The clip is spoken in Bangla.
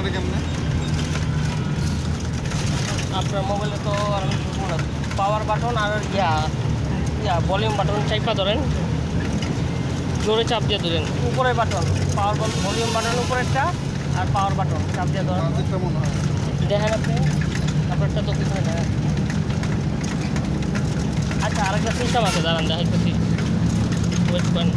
করে কেমনে? আপনার মোবাইলে তো আর আমি বুঝবো না। পাওয়ার বাটন আর ভলিউম বাটন চাইপা ধরেন, জোরে চাপ দিয়ে ধরেন। উপরে বাটন ভলিউম বাটন উপরেরটা, আর পাওয়ার বাটন চাপ দিয়ে ধরেন। আমাদেরটা মনে হয়। দেখেন আপনি, আপনারটা তো কিছু না। আচ্ছা, আরেকটা সিস্টেম আছে, দাঁড়ান দেখাইতেছি, ওয়েট করেন।